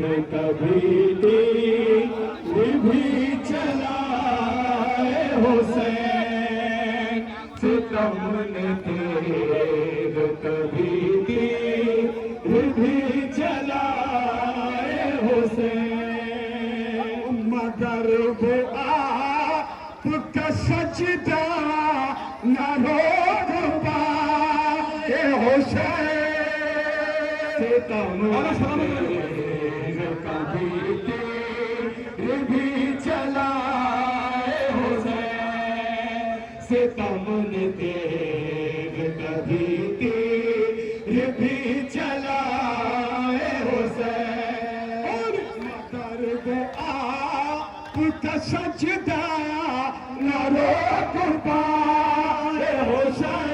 कभी तीर भी चलाए हुसैन, सितम ने तेर कभी तीर भी चलाए हुसैन, मगर वो आपका सजदा न रोक पाए हुसैन, सितम कभी तीर भी चलाए हुसैन, सितम ने तेर कभी तीर भी चलाए हुसैन, और मगर वो आपका सजदा न रोक पाए हुसैन,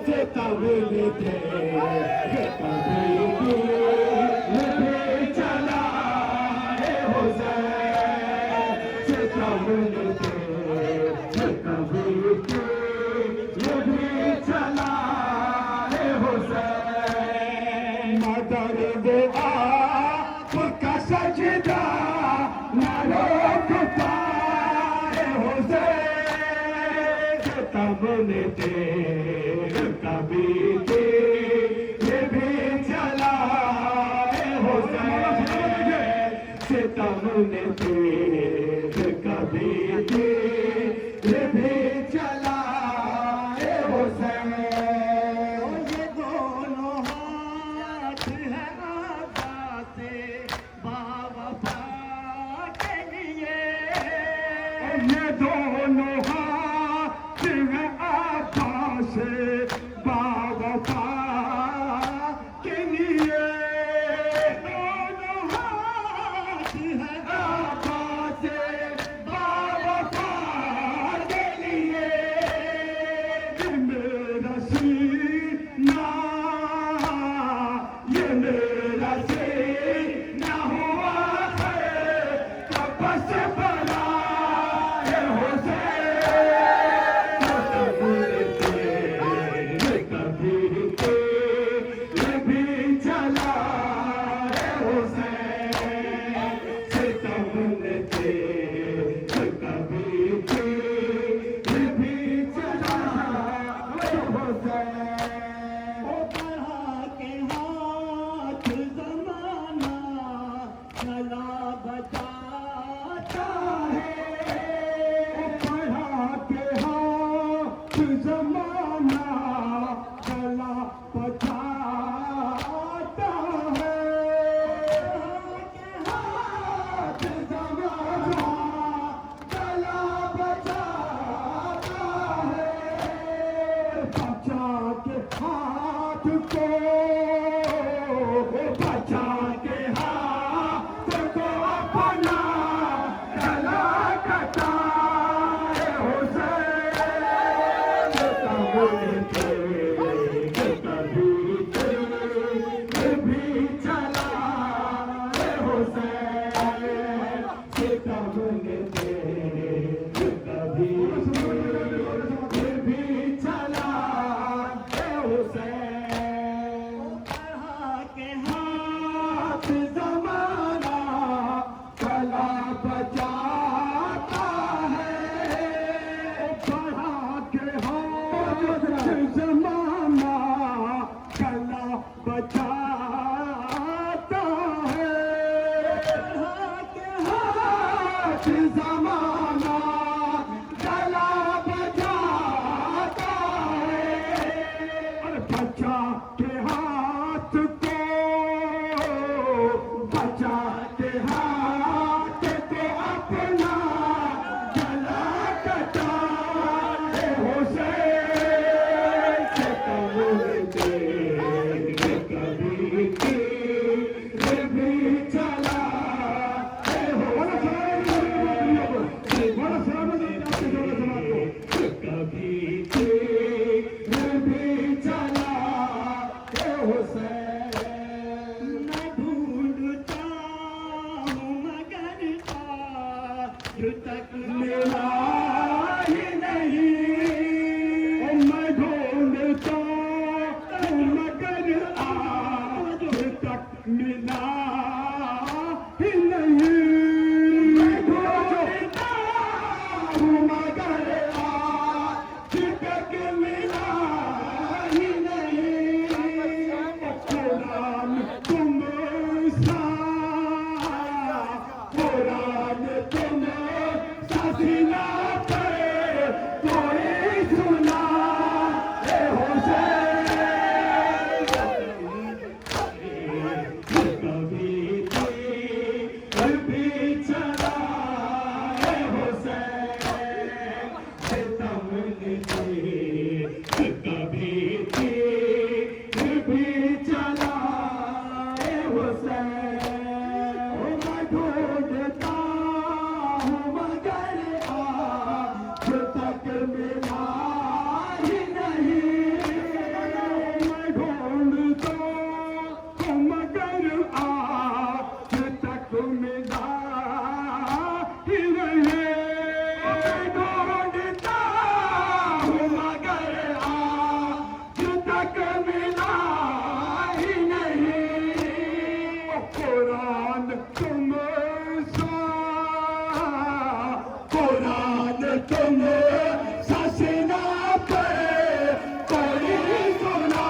सितम ने तेर कभी सजदा न रोक पाए हुसैन, तब ने तेर कभी तीर भी चलाए हुसैन, सितम ने तेर कभी तीर भी चलाए हुसैन, ये दोनों हाथ है आबाते ये दोनों हाथ हैं आकाश बावफा के लिए, दोनों हाथ हैं आकाश बावफा के लिए, मेरा सीना ये मेरा सीना हुआ है कपस बना ज़माना गला बचाता है, हाथ ज़माना गला बचाता है, बचा के हाथ को, बचा के हाथ को अपना गला कटा ज़माना गला बचाता है, हाथ ज़माना गला बचाता है, और बचा के हाथ को, बचा के हाथ को अपना गला कटा तक मिला ही नहीं, मैं ढूंढता मगर आज तक मिला तुम ही रहे ढूंढता हूँ मगर आज तक मिला ही नहीं कुरान तुम सा कुरान तुम सा सीना पे कोई सुना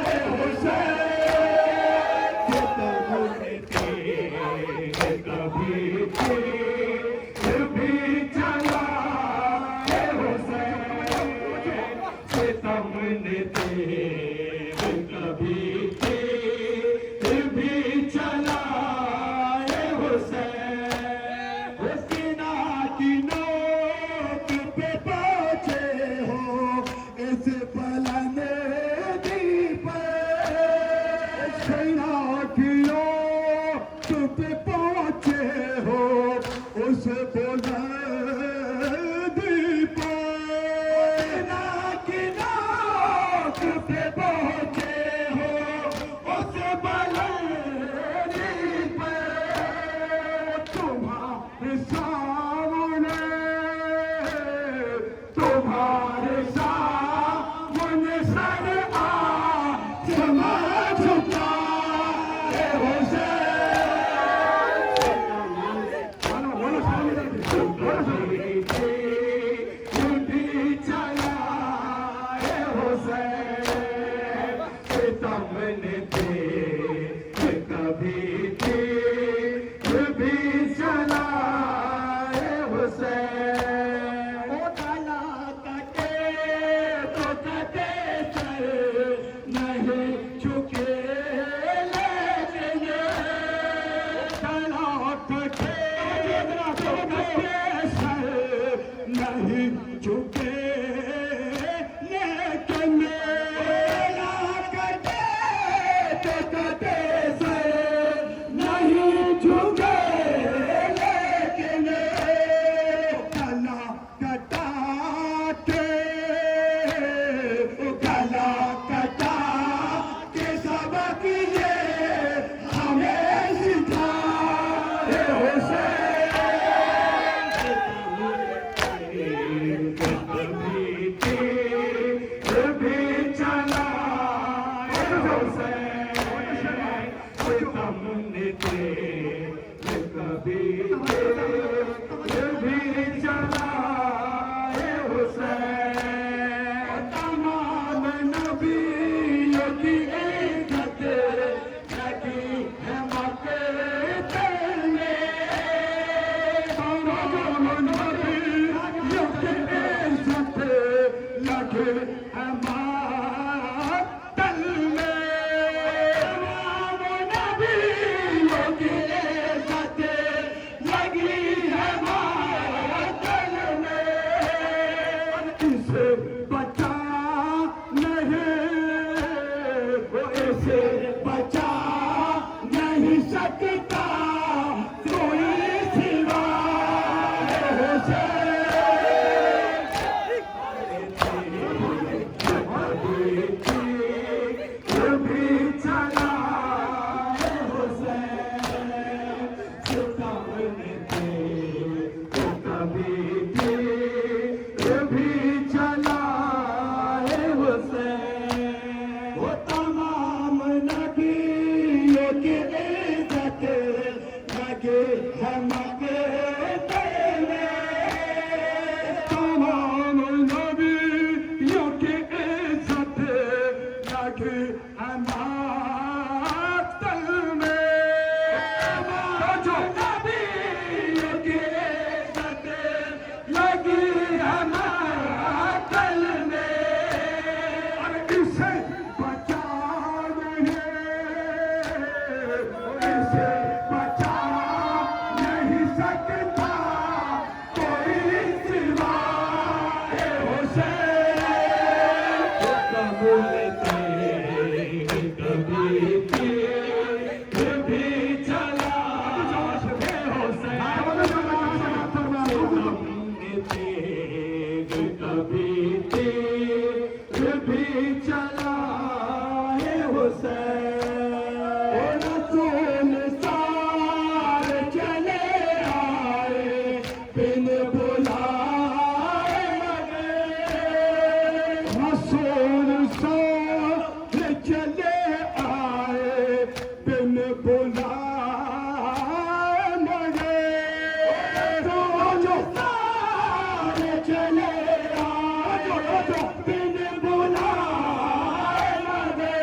है हुसैन कभी फिर भी चला है हुसैन सितम ने तेरे कभी फिर भी चला है हुसैन सीना की नोक पे पहुंचे हो इस पलने दी पर सीना की नोक पे पहुंचे हो उस बुलंदी पर सीना की नोक पे पहुंचे हो उस बुलंदी पर तुम्हारे सामने सर आसमां झुका है हुसैन भी चला है हुसैन सितम ने तेरे कभी भी चला है हुसैन ओ काला कटे तो कटे सर नहीं झुके लेकिन काला कटे तो कटे सर नहीं झुके लेकिन काला कटे तो कटे सर नहीं झुके लेकिन काला कटा के सबक ये हमें सिखा है हुसैन भी चला है हुसैन सितम ने तेरे कभी भी चला है हुसैन तमाम नबियों की इज्जत लगी है मक्के में तमाम नबियों की इज्जत लगी है मातल में तमाम नबियों की इज्जत लगी है मातल में इसे बचा नहीं वो इसे बचा नहीं सकता कोई सिवा है हुसैन भी चला है हुसैन सितम ने तेरे कभी भी चला है हुसैन वो तमाम नबियों की इज्जत लगे है मक्के में तमाम नबियों की इज्जत लगे है मातल में जो नबियों की इज्जत लगी है मातल में और इसे बचा नहीं इसे बचा बुलाए मुझे तो जो सारे चले आए बिन बुलाए मुझे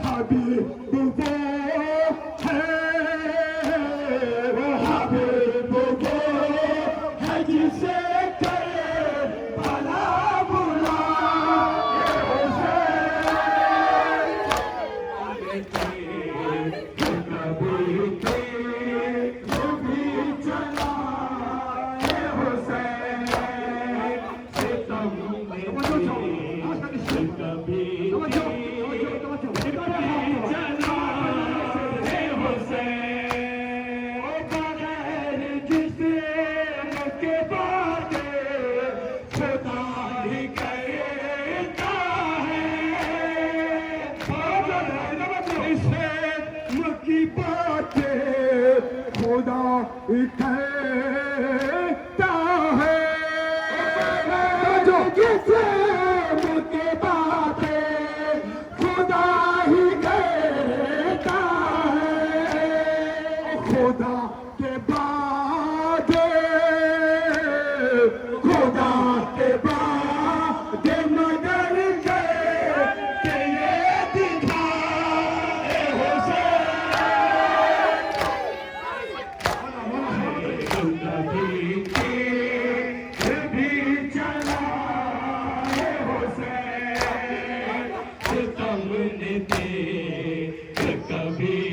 हबीब वो है हबीब वो है जिसे खुदा कहता है जो जिसे मुझे बातें खुदा ही कहता है खुदा के बाद मगर के ये दिखाए कभी